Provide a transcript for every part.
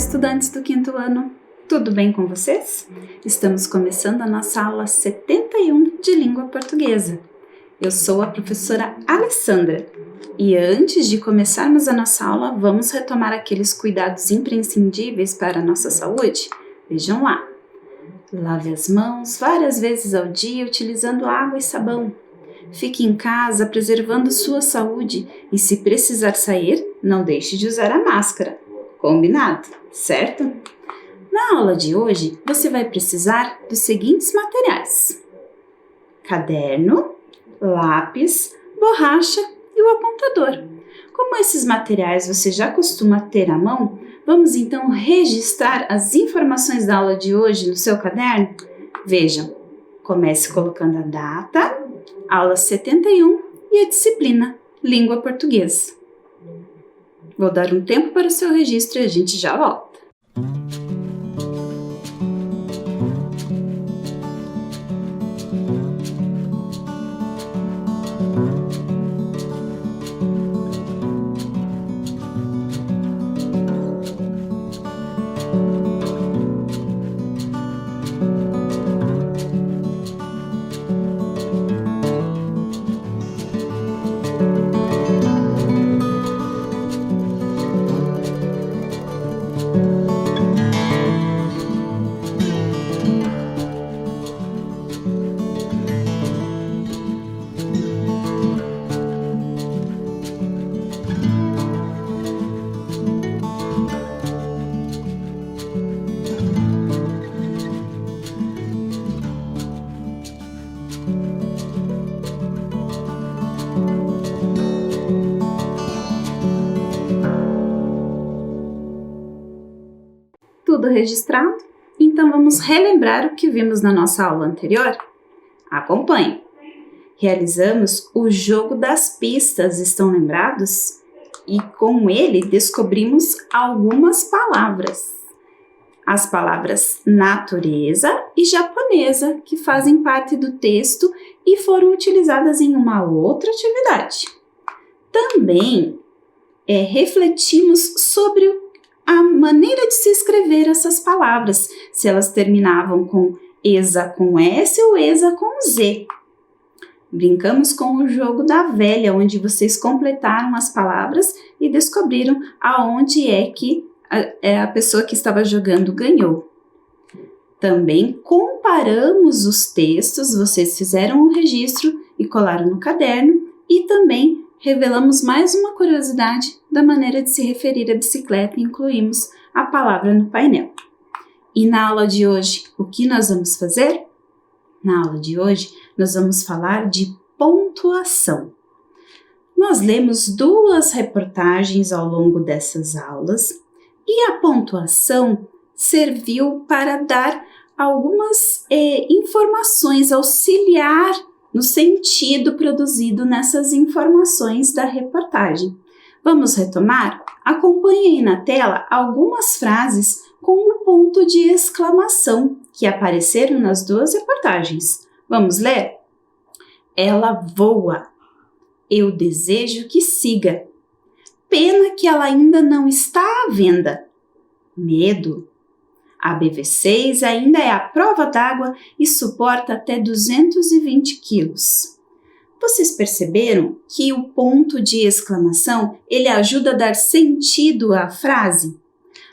estudantes do 5º ano! Tudo bem com vocês? Estamos começando a nossa aula 71 de língua portuguesa. Eu sou a professora Alessandra e antes de começarmos a nossa aula, vamos retomar aqueles cuidados imprescindíveis para a nossa saúde? Vejam lá! Lave as mãos várias vezes ao dia utilizando água e sabão. Fique em casa preservando sua saúde e se precisar sair, não deixe de usar a máscara. Combinado, certo? Na aula de hoje, você vai precisar dos seguintes materiais: caderno, lápis, borracha e o apontador. Como esses materiais você já costuma ter à mão, vamos então registrar as informações da aula de hoje no seu caderno? Vejam, comece colocando a data, aula 71 e a disciplina Língua Portuguesa. Vou dar um tempo para o seu registro e a gente já volta. Tudo registrado? Então vamos relembrar o que vimos na nossa aula anterior? Acompanhe! Realizamos o jogo das pistas, estão lembrados? E com ele descobrimos algumas palavras. As palavras natureza e japonesa, que fazem parte do texto e foram utilizadas em uma outra atividade. Também refletimos sobre a maneira de se escrever essas palavras, se elas terminavam com ESA com S ou ESA com Z. Brincamos com o jogo da velha, onde vocês completaram as palavras e descobriram aonde é que a pessoa que estava jogando ganhou. Também comparamos os textos, vocês fizeram o registro e colaram no caderno e também revelamos mais uma curiosidade da maneira de se referir à bicicleta e incluímos a palavra no painel. E na aula de hoje, o que nós vamos fazer? Na aula de hoje, nós vamos falar de pontuação. Nós lemos 2 reportagens ao longo dessas aulas e a pontuação serviu para dar algumas informações, auxiliar no sentido produzido nessas informações da reportagem. Vamos retomar? Acompanhe aí na tela algumas frases com um ponto de exclamação que apareceram nas 2 reportagens. Vamos ler? Ela voa. Eu desejo que siga. Pena que ela ainda não está à venda. Medo. A BV6 ainda é a prova d'água e suporta até 220 quilos. Vocês perceberam que o ponto de exclamação, ele ajuda a dar sentido à frase?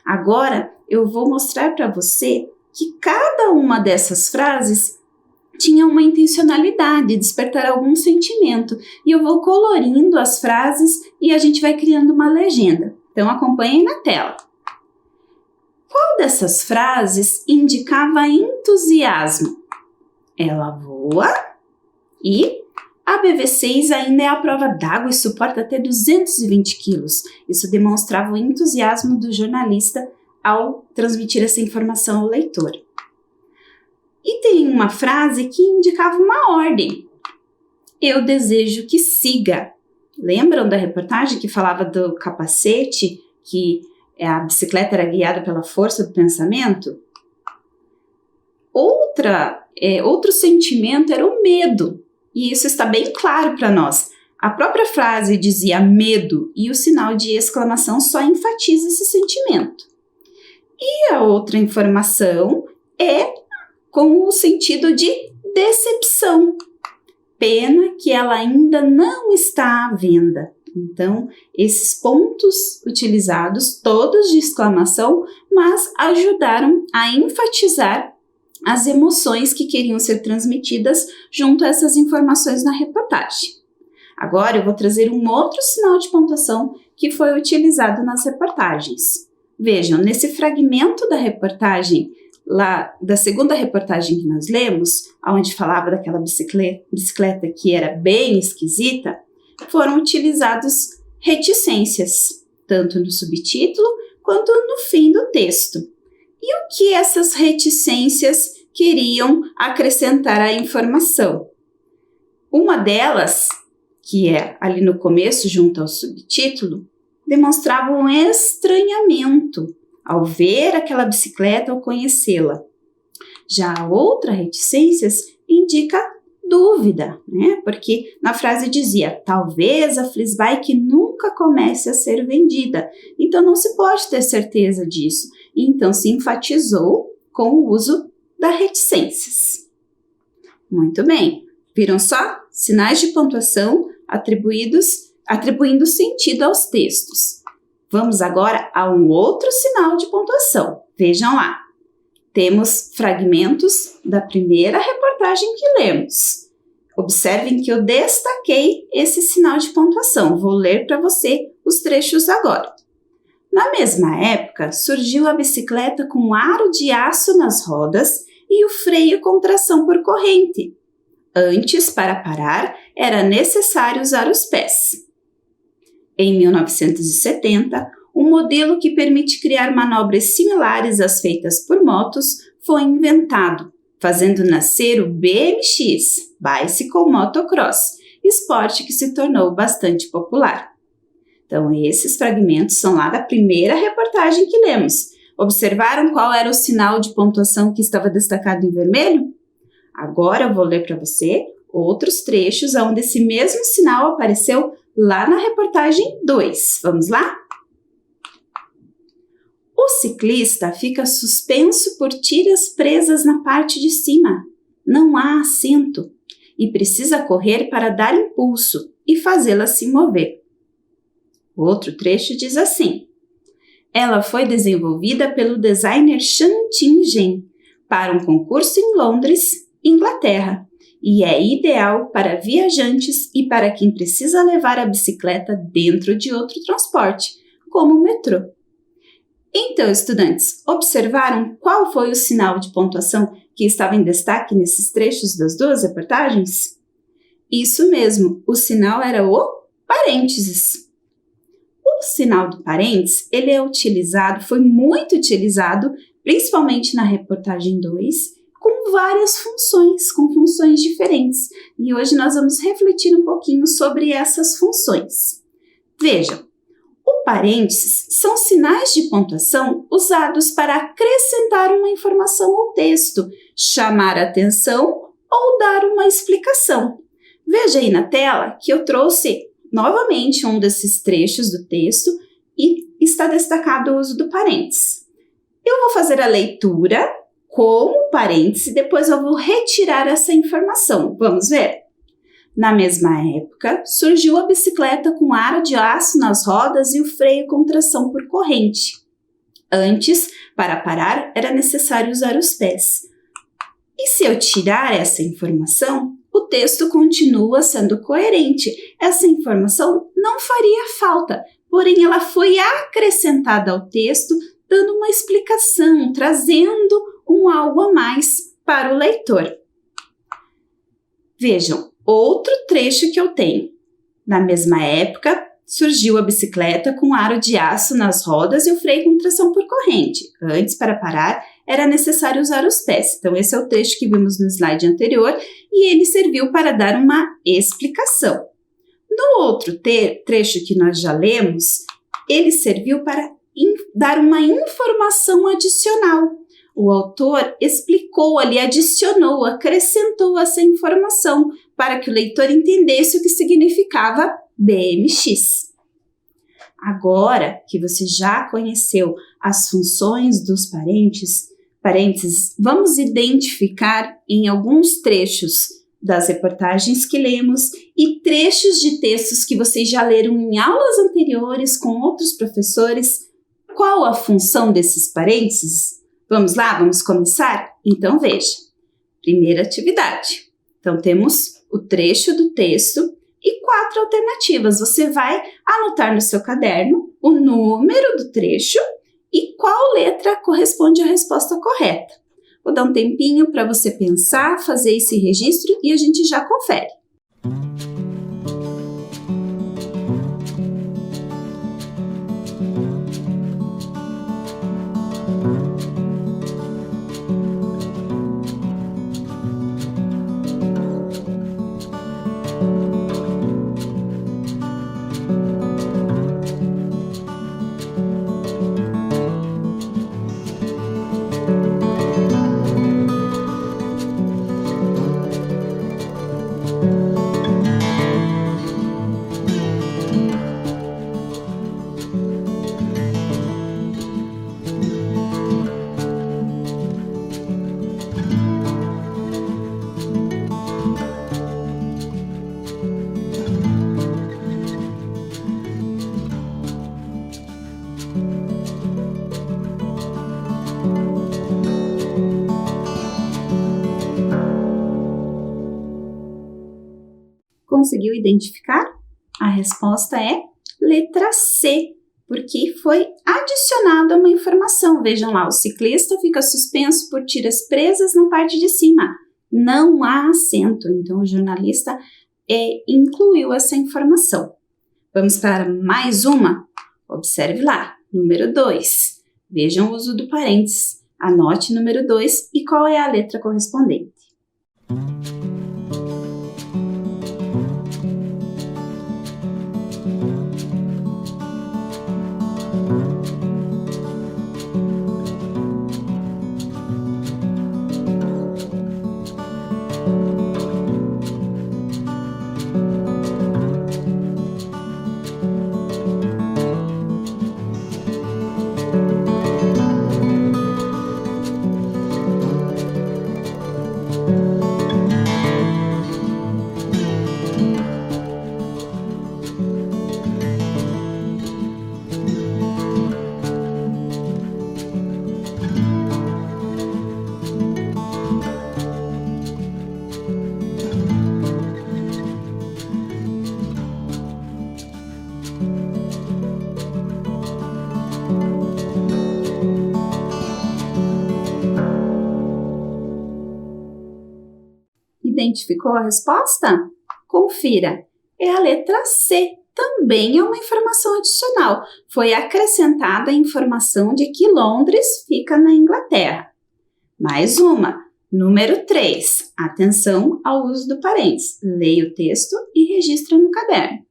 Agora eu vou mostrar para você que cada uma dessas frases tinha uma intencionalidade, despertar algum sentimento. E eu vou colorindo as frases e a gente vai criando uma legenda. Então acompanhem na tela. Qual dessas frases indicava entusiasmo? Ela voa e a BV6 ainda é a prova d'água e suporta até 220 quilos. Isso demonstrava o entusiasmo do jornalista ao transmitir essa informação ao leitor. E tem uma frase que indicava uma ordem. Eu desejo que siga. Lembram da reportagem que falava do capacete, que a bicicleta era guiada pela força do pensamento? Outro sentimento era o medo, e isso está bem claro para nós. A própria frase dizia medo e o sinal de exclamação só enfatiza esse sentimento. E a outra informação é com o sentido de decepção. Pena que ela ainda não está à venda. Então, esses pontos utilizados, todos de exclamação, mas ajudaram a enfatizar as emoções que queriam ser transmitidas junto a essas informações na reportagem. Agora eu vou trazer um outro sinal de pontuação que foi utilizado nas reportagens. Vejam, nesse fragmento da reportagem, lá da segunda reportagem que nós lemos, onde falava daquela bicicleta que era bem esquisita, foram utilizados reticências, tanto no subtítulo quanto no fim do texto. E o que essas reticências queriam acrescentar à informação? Uma delas, que é ali no começo, junto ao subtítulo, demonstrava um estranhamento ao ver aquela bicicleta ou conhecê-la. Já a outra reticências indica dúvida, né? Porque na frase dizia, talvez a Flixbike nunca comece a ser vendida, então não se pode ter certeza disso. Então se enfatizou com o uso da reticências. Muito bem, viram só? Sinais de pontuação atribuindo sentido aos textos. Vamos agora a um outro sinal de pontuação. Vejam lá. Temos fragmentos da primeira reportagem que lemos. Observem que eu destaquei esse sinal de pontuação. Vou ler para você os trechos agora. Na mesma época, surgiu a bicicleta com aro de aço nas rodas e o freio com tração por corrente. Antes, para parar, era necessário usar os pés. Em 1970, um modelo que permite criar manobras similares às feitas por motos foi inventado, fazendo nascer o BMX, Bicycle Motocross, esporte que se tornou bastante popular. Então, esses fragmentos são lá da primeira reportagem que lemos. Observaram qual era o sinal de pontuação que estava destacado em vermelho? Agora eu vou ler para você outros trechos onde esse mesmo sinal apareceu lá na reportagem 2. Vamos lá? O ciclista fica suspenso por tiras presas na parte de cima. Não há assento e precisa correr para dar impulso e fazê-la se mover. Outro trecho diz assim: ela foi desenvolvida pelo designer Shan-Ting para um concurso em Londres, Inglaterra, e é ideal para viajantes e para quem precisa levar a bicicleta dentro de outro transporte, como o metrô. Então, estudantes, observaram qual foi o sinal de pontuação que estava em destaque nesses trechos das duas reportagens? Isso mesmo, o sinal era o parênteses. O sinal do parênteses, ele é utilizado, foi muito utilizado, principalmente na reportagem 2, com várias funções, com funções diferentes. E hoje nós vamos refletir um pouquinho sobre essas funções. Vejam, o parênteses são sinais de pontuação usados para acrescentar uma informação ao texto, chamar a atenção ou dar uma explicação. Veja aí na tela que eu trouxe novamente um desses trechos do texto e está destacado o uso do parênteses. Eu vou fazer a leitura com o parêntese, depois eu vou retirar essa informação. Vamos ver? Na mesma época, surgiu a bicicleta com aro de aço nas rodas e o freio com tração por corrente. Antes, para parar, era necessário usar os pés. E se eu tirar essa informação, o texto continua sendo coerente. Essa informação não faria falta, porém ela foi acrescentada ao texto, dando uma explicação, trazendo um algo a mais para o leitor. Vejam, outro trecho que eu tenho. Na mesma época, surgiu a bicicleta com aro de aço nas rodas e o freio com tração por corrente. Antes, para parar, era necessário usar os pés. Então, esse é o trecho que vimos no slide anterior e ele serviu para dar uma explicação. No outro trecho que nós já lemos, ele serviu para dar uma informação adicional. O autor explicou ali, adicionou, acrescentou essa informação para que o leitor entendesse o que significava BMX. Agora que você já conheceu as funções dos parênteses, vamos identificar em alguns trechos das reportagens que lemos e trechos de textos que vocês já leram em aulas anteriores com outros professores. Qual a função desses parênteses? Vamos lá, vamos começar? Então veja, primeira atividade. Então temos o trecho do texto e 4 alternativas. Você vai anotar no seu caderno o número do trecho e qual letra corresponde à resposta correta. Vou dar um tempinho para você pensar, fazer esse registro e a gente já confere. Conseguiu identificar? A resposta é letra C, porque foi adicionada uma informação. Vejam lá, o ciclista fica suspenso por tiras presas na parte de cima. Não há assento, então o jornalista incluiu essa informação. Vamos para mais uma? Observe lá, número 2. Vejam o uso do parênteses. Anote número 2 e qual é a letra correspondente. Identificou a resposta? Confira, é a letra C. Também é uma informação adicional. Foi acrescentada a informação de que Londres fica na Inglaterra. Mais uma, número 3. Atenção ao uso do parênteses. Leia o texto e registra no caderno.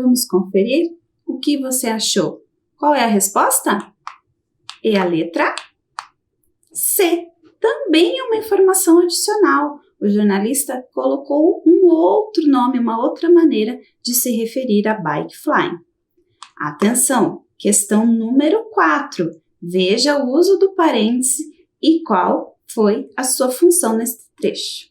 Vamos conferir o que você achou. Qual é a resposta? É a letra C. Também é uma informação adicional. O jornalista colocou um outro nome, uma outra maneira de se referir a bike flying. Atenção, questão número 4. Veja o uso do parêntese e qual foi a sua função nesse trecho.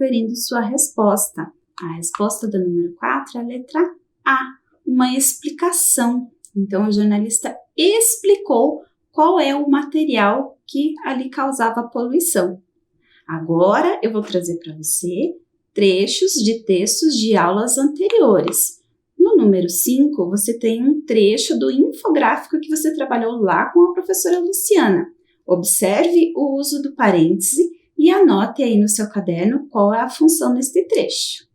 conferindo sua resposta. A resposta do número 4 é a letra A, uma explicação. Então, o jornalista explicou qual é o material que ali causava poluição. Agora, eu vou trazer para você trechos de textos de aulas anteriores. No número 5, você tem um trecho do infográfico que você trabalhou lá com a professora Luciana. Observe o uso do parêntese e anote aí no seu caderno qual é a função deste trecho.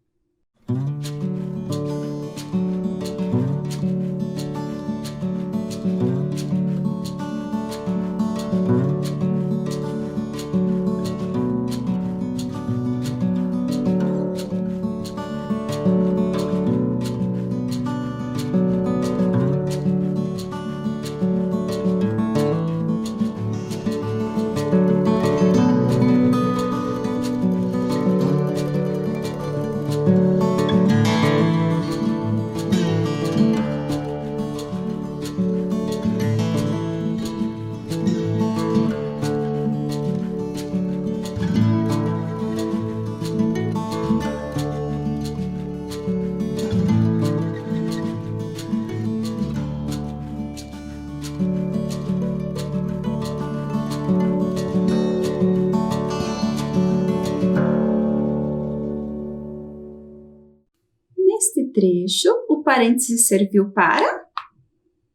Neste trecho, o parêntese serviu para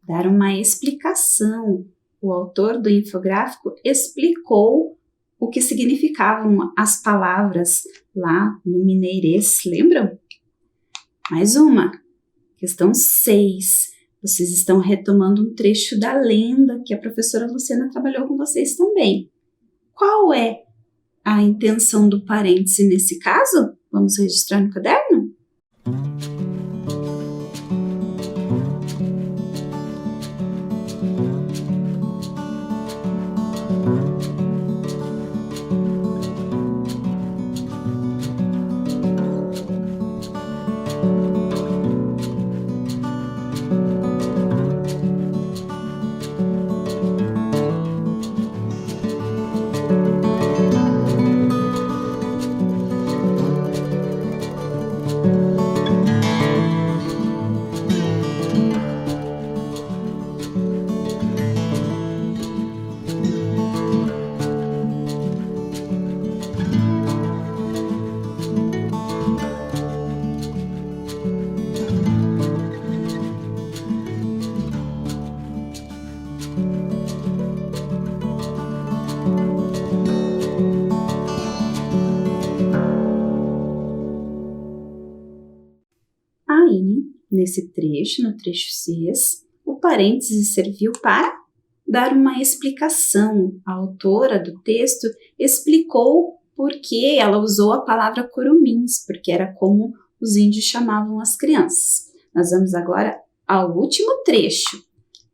dar uma explicação. O autor do infográfico explicou o que significavam as palavras lá no mineirês, lembram? Mais uma, questão 6. Vocês estão retomando um trecho da lenda que a professora Luciana trabalhou com vocês também. Qual é a intenção do parêntese nesse caso? Vamos registrar no caderno? Aí, nesse trecho, no trecho 6, o parêntese serviu para dar uma explicação. A autora do texto explicou por que ela usou a palavra curumins, porque era como os índios chamavam as crianças. Nós vamos agora ao último trecho,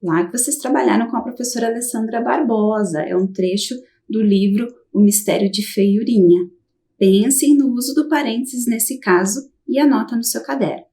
lá que vocês trabalharam com a professora Alessandra Barbosa. É um trecho do livro O Mistério de Feiurinha. Pensem no uso do parênteses nesse caso e anota no seu caderno.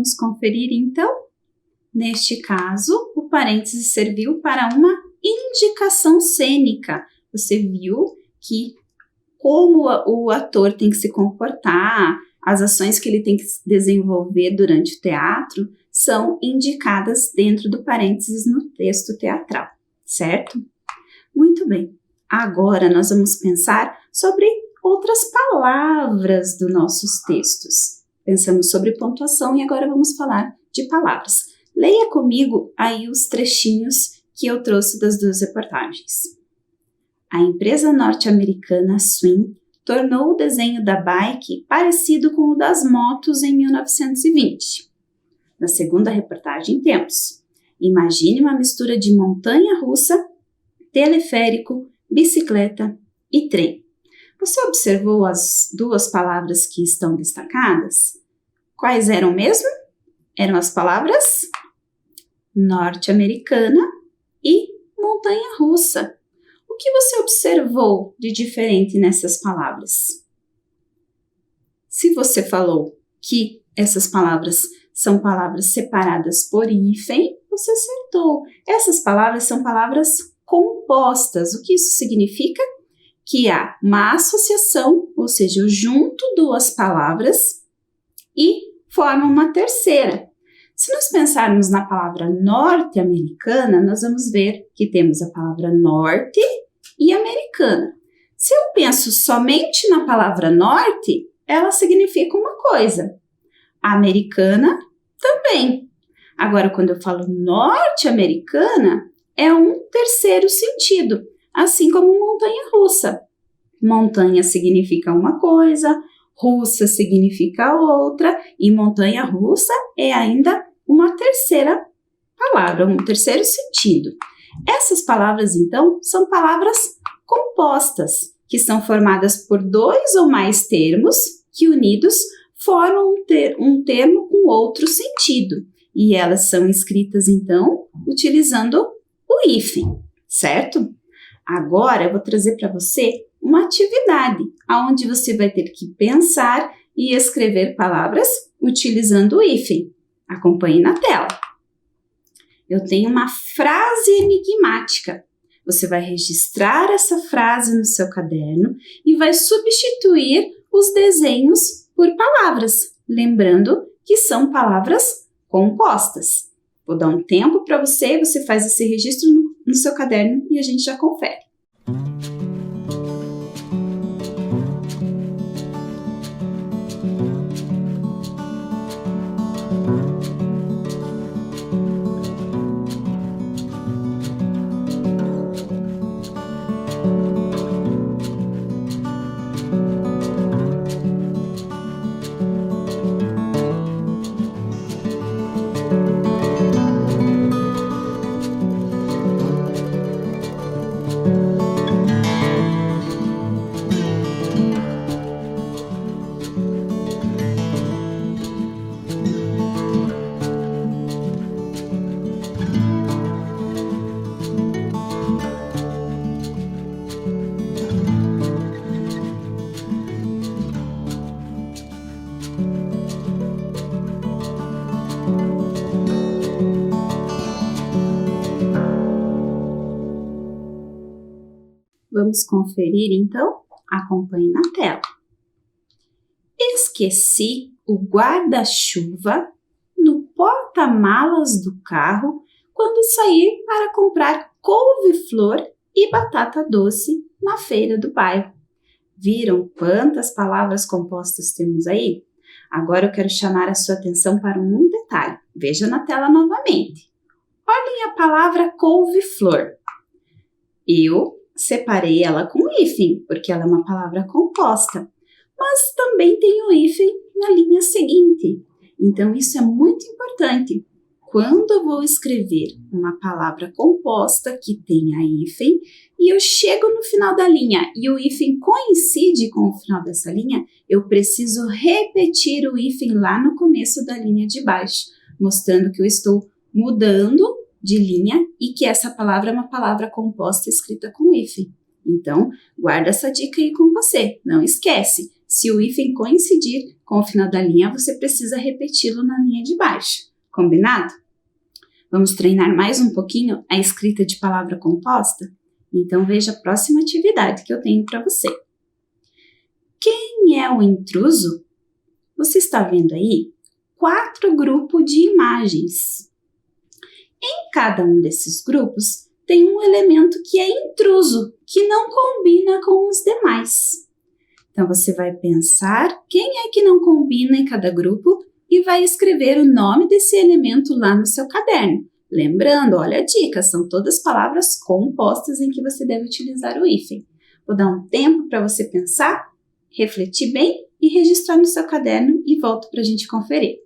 Vamos conferir então? Neste caso, o parêntese serviu para uma indicação cênica. Você viu que como o ator tem que se comportar, as ações que ele tem que desenvolver durante o teatro são indicadas dentro do parênteses no texto teatral, certo? Muito bem. Agora nós vamos pensar sobre outras palavras dos nossos textos. Pensamos sobre pontuação e agora vamos falar de palavras. Leia comigo aí os trechinhos que eu trouxe das duas reportagens. A empresa norte-americana Swing tornou o desenho da bike parecido com o das motos em 1920. Na segunda reportagem temos: imagine uma mistura de montanha-russa, teleférico, bicicleta e trem. Você observou as duas palavras que estão destacadas? Quais eram mesmo? Eram as palavras norte-americana e montanha-russa. O que você observou de diferente nessas palavras? Se você falou que essas palavras são palavras separadas por hífen, você acertou. Essas palavras são palavras compostas. O que isso significa? Que há uma associação, ou seja, eu junto duas palavras e formam uma terceira. Se nós pensarmos na palavra norte-americana, nós vamos ver que temos a palavra norte e americana. Se eu penso somente na palavra norte, ela significa uma coisa. A americana também. Agora, quando eu falo norte-americana, é um terceiro sentido, assim como montanha-russa. Montanha significa uma coisa, russa significa outra, e montanha-russa é ainda uma terceira palavra, um terceiro sentido. Essas palavras, então, são palavras compostas, que são formadas por dois ou mais termos que, unidos, formam um termo com outro sentido. E elas são escritas, então, utilizando o hífen, certo? Agora, eu vou trazer para você uma atividade, onde você vai ter que pensar e escrever palavras utilizando o hífen. Acompanhe na tela. Eu tenho uma frase enigmática. Você vai registrar essa frase no seu caderno e vai substituir os desenhos por palavras, lembrando que são palavras compostas. Vou dar um tempo para você faz esse registro no seu caderno e a gente já confere. Vamos conferir, então? Acompanhe na tela. Esqueci o guarda-chuva no porta-malas do carro quando saí para comprar couve-flor e batata doce na feira do bairro. Viram quantas palavras compostas temos aí? Agora eu quero chamar a sua atenção para um detalhe. Veja na tela novamente. Olhem a palavra couve-flor. Eu separei ela com hífen, porque ela é uma palavra composta, mas também tem o hífen na linha seguinte. Então, isso é muito importante. Quando eu vou escrever uma palavra composta que tenha hífen e eu chego no final da linha e o hífen coincide com o final dessa linha, eu preciso repetir o hífen lá no começo da linha de baixo, mostrando que eu estou mudando de linha e que essa palavra é uma palavra composta escrita com hífen. Então, guarda essa dica aí com você. Não esquece, se o hífen coincidir com o final da linha, você precisa repeti-lo na linha de baixo. Combinado? Vamos treinar mais um pouquinho a escrita de palavra composta? Então, veja a próxima atividade que eu tenho para você. Quem é o intruso? Você está vendo aí 4 grupos de imagens. Em cada um desses grupos tem um elemento que é intruso, que não combina com os demais. Então, você vai pensar quem é que não combina em cada grupo e vai escrever o nome desse elemento lá no seu caderno. Lembrando, olha a dica, são todas palavras compostas em que você deve utilizar o hífen. Vou dar um tempo para você pensar, refletir bem e registrar no seu caderno e volto para a gente conferir.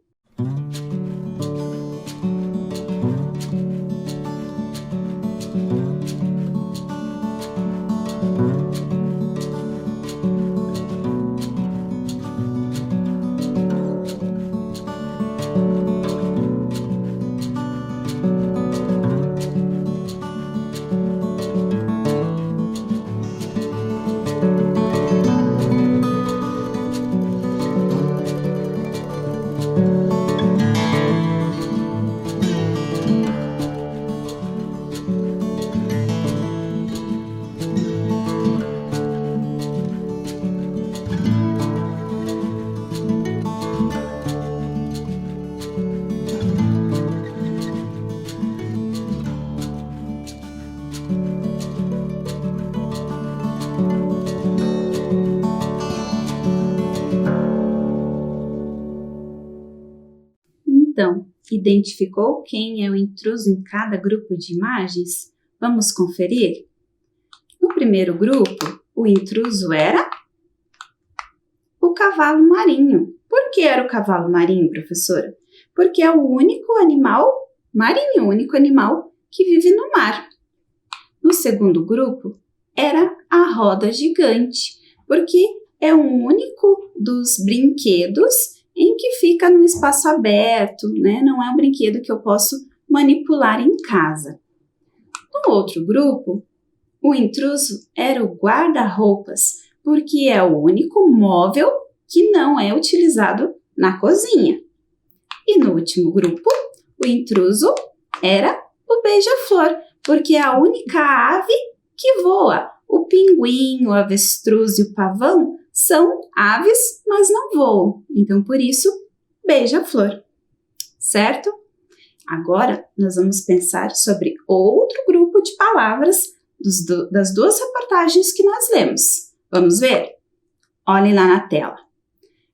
Então, identificou quem é o intruso em cada grupo de imagens? Vamos conferir? No primeiro grupo, o intruso era o cavalo marinho. Por que era o cavalo marinho, professora? Porque é o único animal marinho, o único animal que vive no mar. No segundo grupo, era a roda gigante, porque é o único dos brinquedos em que fica num espaço aberto, né? Não é um brinquedo que eu posso manipular em casa. No outro grupo, o intruso era o guarda-roupas, porque é o único móvel que não é utilizado na cozinha. E no último grupo, o intruso era o beija-flor, porque é a única ave que voa. O pinguim, o avestruz e o pavão são aves, mas não voam. Então, por isso, beija-flor. Certo? Agora, nós vamos pensar sobre outro grupo de palavras das duas reportagens que nós lemos. Vamos ver? Olhem lá na tela.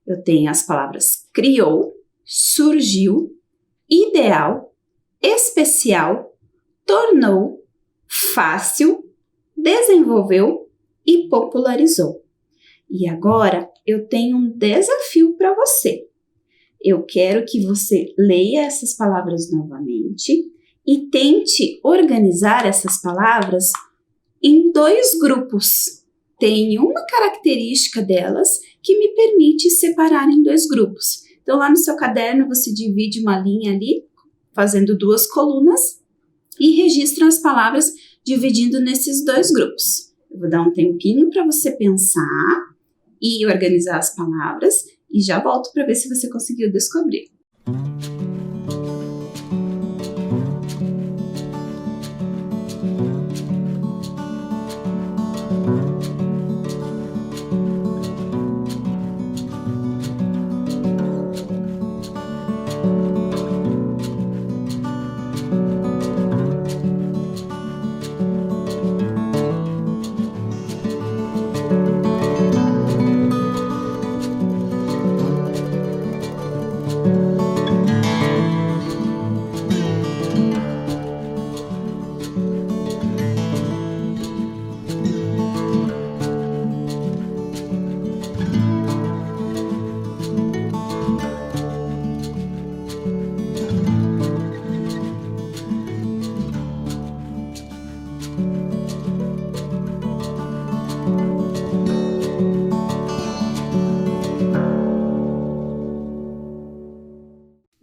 Eu tenho as palavras criou, surgiu, ideal, especial, tornou, fácil, desenvolveu e popularizou. E agora eu tenho um desafio para você. Eu quero que você leia essas palavras novamente e tente organizar essas palavras em 2 grupos. Tem uma característica delas que me permite separar em 2 grupos. Então, lá no seu caderno, você divide uma linha ali, fazendo 2 colunas, e registra as palavras dividindo nesses 2 grupos. Eu vou dar um tempinho para você pensar e organizar as palavras e já volto para ver se você conseguiu descobrir.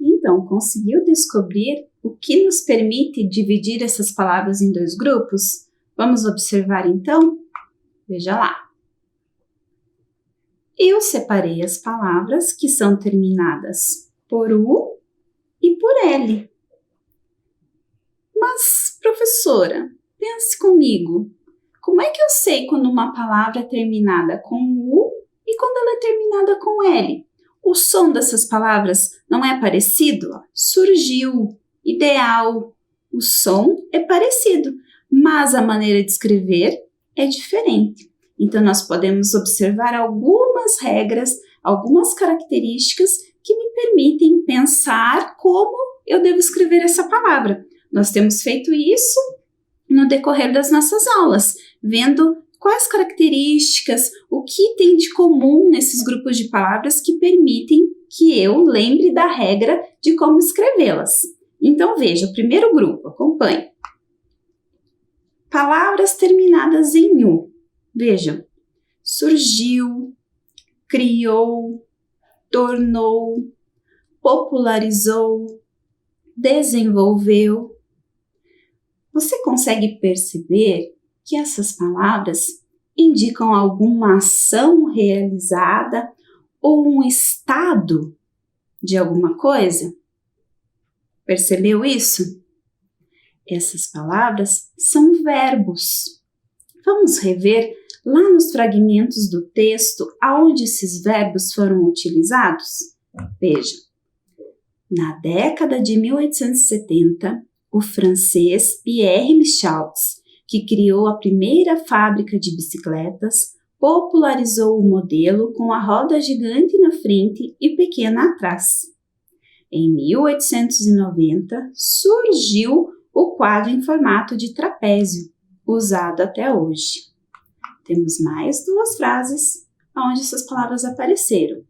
Então, conseguiu descobrir o que nos permite dividir essas palavras em 2 grupos? Vamos observar então? Veja lá. Eu separei as palavras que são terminadas por U e por L. Mas, professora, pense comigo. Como é que eu sei quando uma palavra é terminada com U e quando ela é terminada com L? O som dessas palavras não é parecido? Surgiu, ideal. O som é parecido, mas a maneira de escrever é diferente. Então, nós podemos observar algumas regras, algumas características que me permitem pensar como eu devo escrever essa palavra. Nós temos feito isso no decorrer das nossas aulas, vendo quais características, o que tem de comum nesses grupos de palavras que permitem que eu lembre da regra de como escrevê-las. Então, veja, o primeiro grupo, acompanhe. Palavras terminadas em U. Vejam, surgiu, criou, tornou, popularizou, desenvolveu. Você consegue perceber que essas palavras indicam alguma ação realizada ou um estado de alguma coisa? Percebeu isso? Essas palavras são verbos. Vamos rever lá nos fragmentos do texto aonde esses verbos foram utilizados? Veja, na década de 1870, o francês Pierre Michaux, que criou a primeira fábrica de bicicletas, popularizou o modelo com a roda gigante na frente e pequena atrás. Em 1890, surgiu o quadro em formato de trapézio, usado até hoje. Temos mais duas frases onde essas palavras apareceram.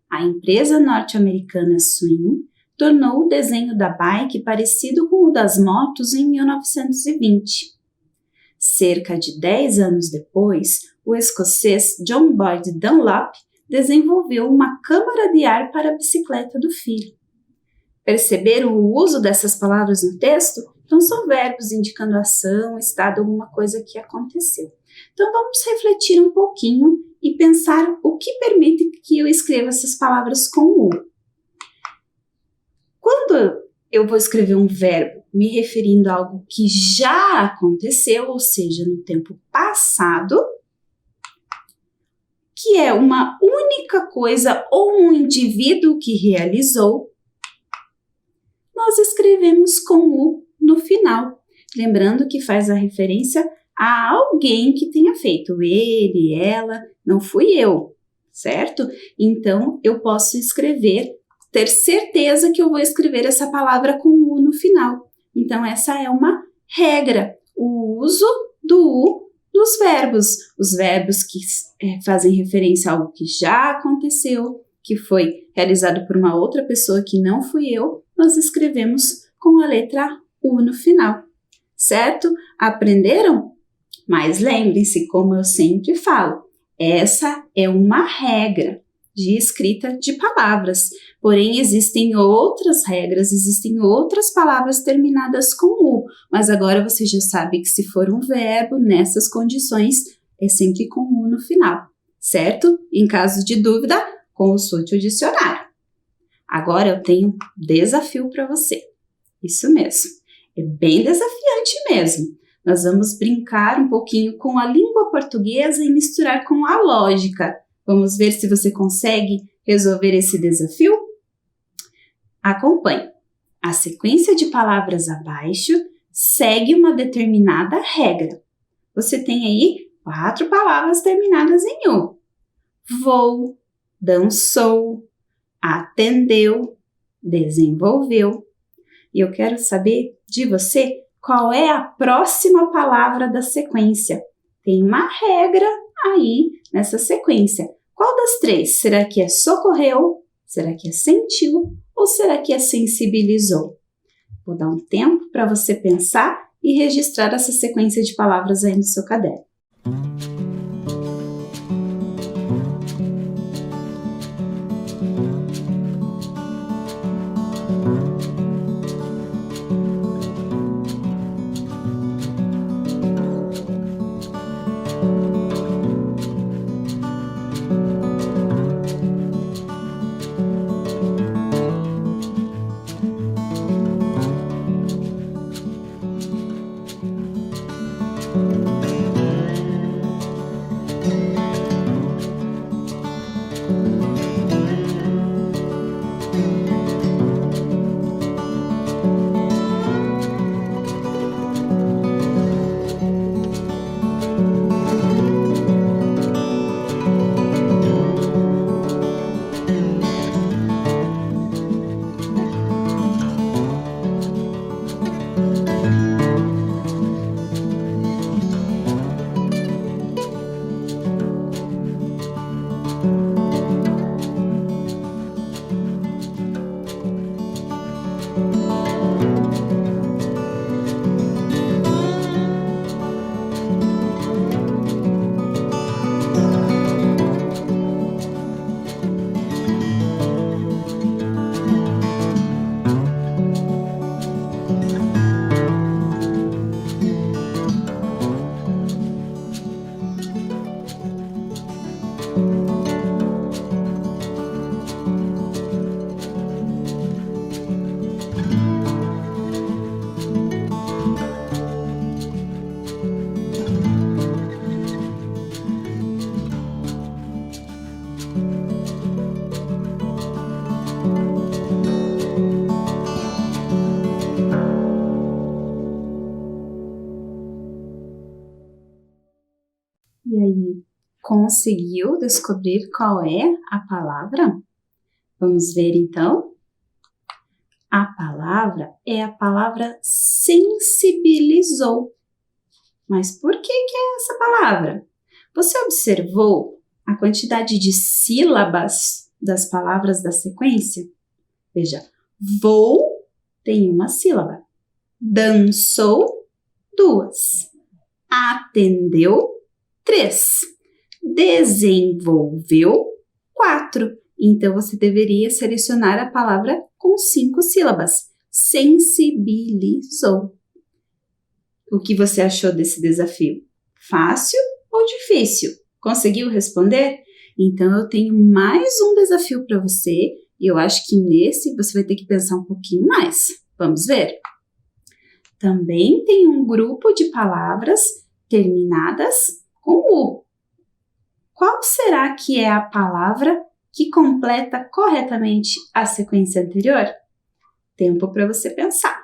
A empresa norte-americana Swing tornou o desenho da bike parecido com o das motos em 1920. Cerca de 10 anos depois, o escocês John Boyd Dunlop desenvolveu uma câmara de ar para a bicicleta do filho. Perceberam o uso dessas palavras no texto? Então, são verbos indicando ação, estado, alguma coisa que aconteceu. Então, vamos refletir um pouquinho e pensar o que permite que eu escreva essas palavras com U. Quando eu vou escrever um verbo me referindo a algo que já aconteceu, ou seja, no tempo passado, que é uma única coisa ou um indivíduo que realizou, nós escrevemos com U no final, lembrando que faz a referência a alguém que tenha feito, ele, ela, não fui eu, certo? Então, eu posso ter certeza que eu vou escrever essa palavra com U no final. Então, essa é uma regra, o uso do U nos verbos. Os verbos que fazem referência a algo que já aconteceu, que foi realizado por uma outra pessoa que não fui eu, nós escrevemos com a letra U no final, certo? Aprenderam? Mas lembrem-se, como eu sempre falo, essa é uma regra de escrita de palavras. Porém, existem outras regras, existem outras palavras terminadas com U. Mas agora você já sabe que se for um verbo, nessas condições, é sempre com U no final, certo? Em caso de dúvida, consulte o dicionário. Agora eu tenho um desafio para você. Isso mesmo, é bem desafiante mesmo. Nós vamos brincar um pouquinho com a língua portuguesa e misturar com a lógica. Vamos ver se você consegue resolver esse desafio? Acompanhe. A sequência de palavras abaixo segue uma determinada regra. Você tem aí 4 palavras terminadas em U. Vou, dançou, atendeu, desenvolveu. E eu quero saber de você qual é a próxima palavra da sequência. Tem uma regra aí nessa sequência. Qual das 3? Será que é socorreu? Será que é sentiu? Ou será que é sensibilizou? Vou dar um tempo para você pensar e registrar essa sequência de palavras aí no seu caderno. E aí, conseguiu descobrir qual é a palavra? Vamos ver então. A palavra é a palavra sensibilizou. Mas por que é essa palavra? Você observou a quantidade de sílabas das palavras da sequência? Veja, vou tem uma sílaba, dançou, 2, atendeu, 3, desenvolveu, 4. Então, você deveria selecionar a palavra com 5 sílabas, sensibilizou. O que você achou desse desafio? Fácil ou difícil? Conseguiu responder? Então, eu tenho mais um desafio para você e eu acho que nesse você vai ter que pensar um pouquinho mais. Vamos ver? Também tem um grupo de palavras terminadas com U. Qual será que é a palavra que completa corretamente a sequência anterior? Tempo para você pensar.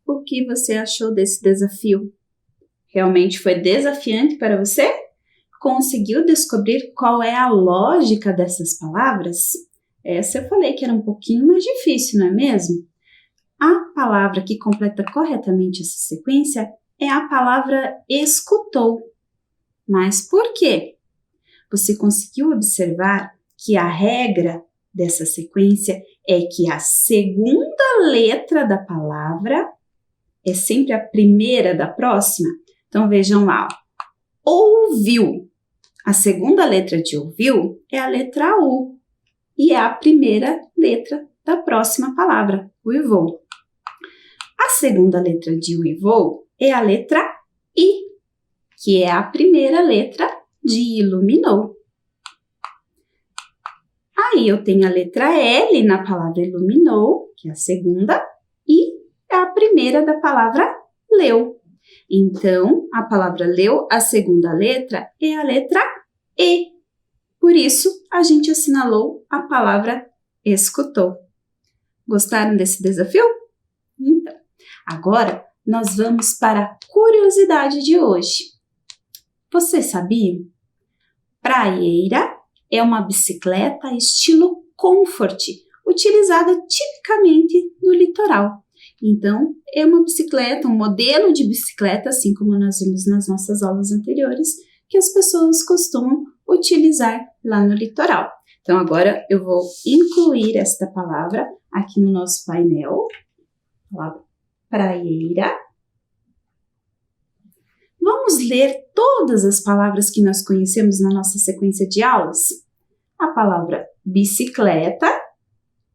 O que você achou desse desafio? Realmente foi desafiante para você? Conseguiu descobrir qual é a lógica dessas palavras? Essa eu falei que era um pouquinho mais difícil, não é mesmo? A palavra que completa corretamente essa sequência é a palavra escutou. Mas por quê? Você conseguiu observar que a regra dessa sequência é que a segunda letra da palavra é sempre a primeira da próxima? Então, vejam lá. Ouviu. A segunda letra de ouviu é a letra U e é a primeira letra da próxima palavra, uivou. A segunda letra de uivou é a letra I, que é a primeira letra de iluminou. Aí eu tenho a letra L na palavra iluminou, que é a segunda, e é a primeira da palavra leu. Então, a palavra leu, a segunda letra é a letra E. Por isso, a gente assinalou a palavra escutou. Gostaram desse desafio? Então, agora nós vamos para a curiosidade de hoje. Você sabia? Praieira é uma bicicleta estilo Comfort, utilizada tipicamente no litoral. Então, é uma bicicleta, um modelo de bicicleta, assim como nós vimos nas nossas aulas anteriores, que as pessoas costumam utilizar lá no litoral. Então, agora eu vou incluir esta palavra aqui no nosso painel. Palavra praieira. Vamos ler todas as palavras que nós conhecemos na nossa sequência de aulas? A palavra bicicleta,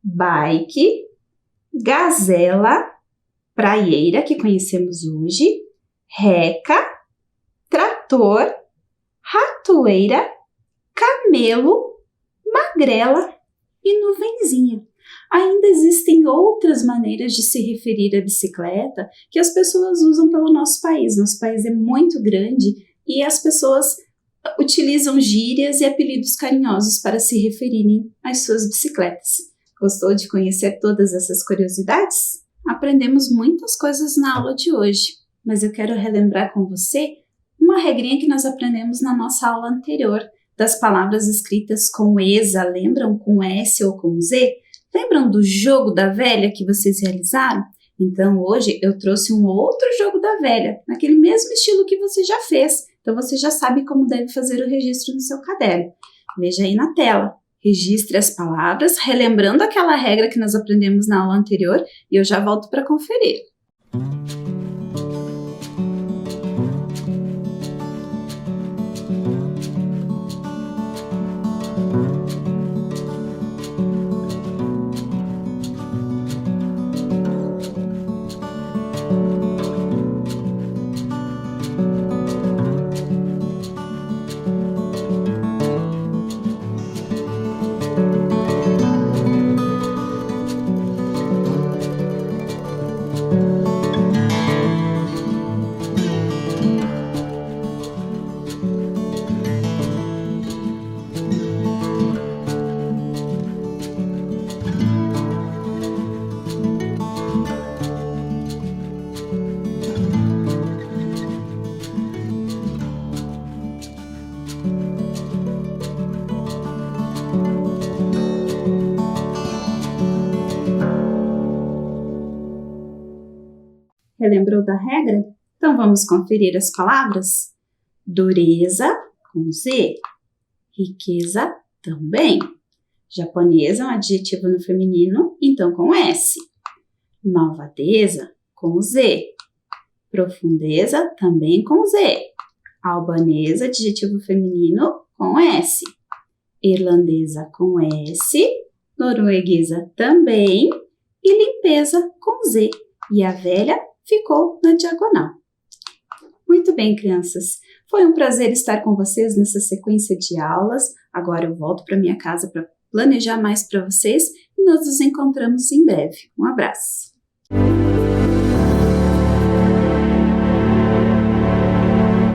bike, gazela, praieira, que conhecemos hoje, reca, trator, ratoeira, camelo, magrela e nuvenzinha. Ainda existem outras maneiras de se referir à bicicleta que as pessoas usam pelo nosso país. Nosso país é muito grande e as pessoas utilizam gírias e apelidos carinhosos para se referirem às suas bicicletas. Gostou de conhecer todas essas curiosidades? Aprendemos muitas coisas na aula de hoje, mas eu quero relembrar com você uma regrinha que nós aprendemos na nossa aula anterior, das palavras escritas com ESA, lembram? Com S ou com Z? Lembram do jogo da velha que vocês realizaram? Então hoje eu trouxe um outro jogo da velha, naquele mesmo estilo que você já fez. Então você já sabe como deve fazer o registro no seu caderno. Veja aí na tela. Registre as palavras, relembrando aquela regra que nós aprendemos na aula anterior, e eu já volto para conferir. Relembrou da regra? Então vamos conferir as palavras? Dureza, com Z. Riqueza, também. Japonesa é um adjetivo no feminino, então com S. Malvadeza, com Z. Profundeza, também com Z. Albanesa, adjetivo feminino, com S. Irlandesa, com S. Norueguesa, também. E limpeza, com Z. E a velha ficou na diagonal. Muito bem, crianças. Foi um prazer estar com vocês nessa sequência de aulas. Agora eu volto para minha casa para planejar mais para vocês e nós nos encontramos em breve. Um abraço.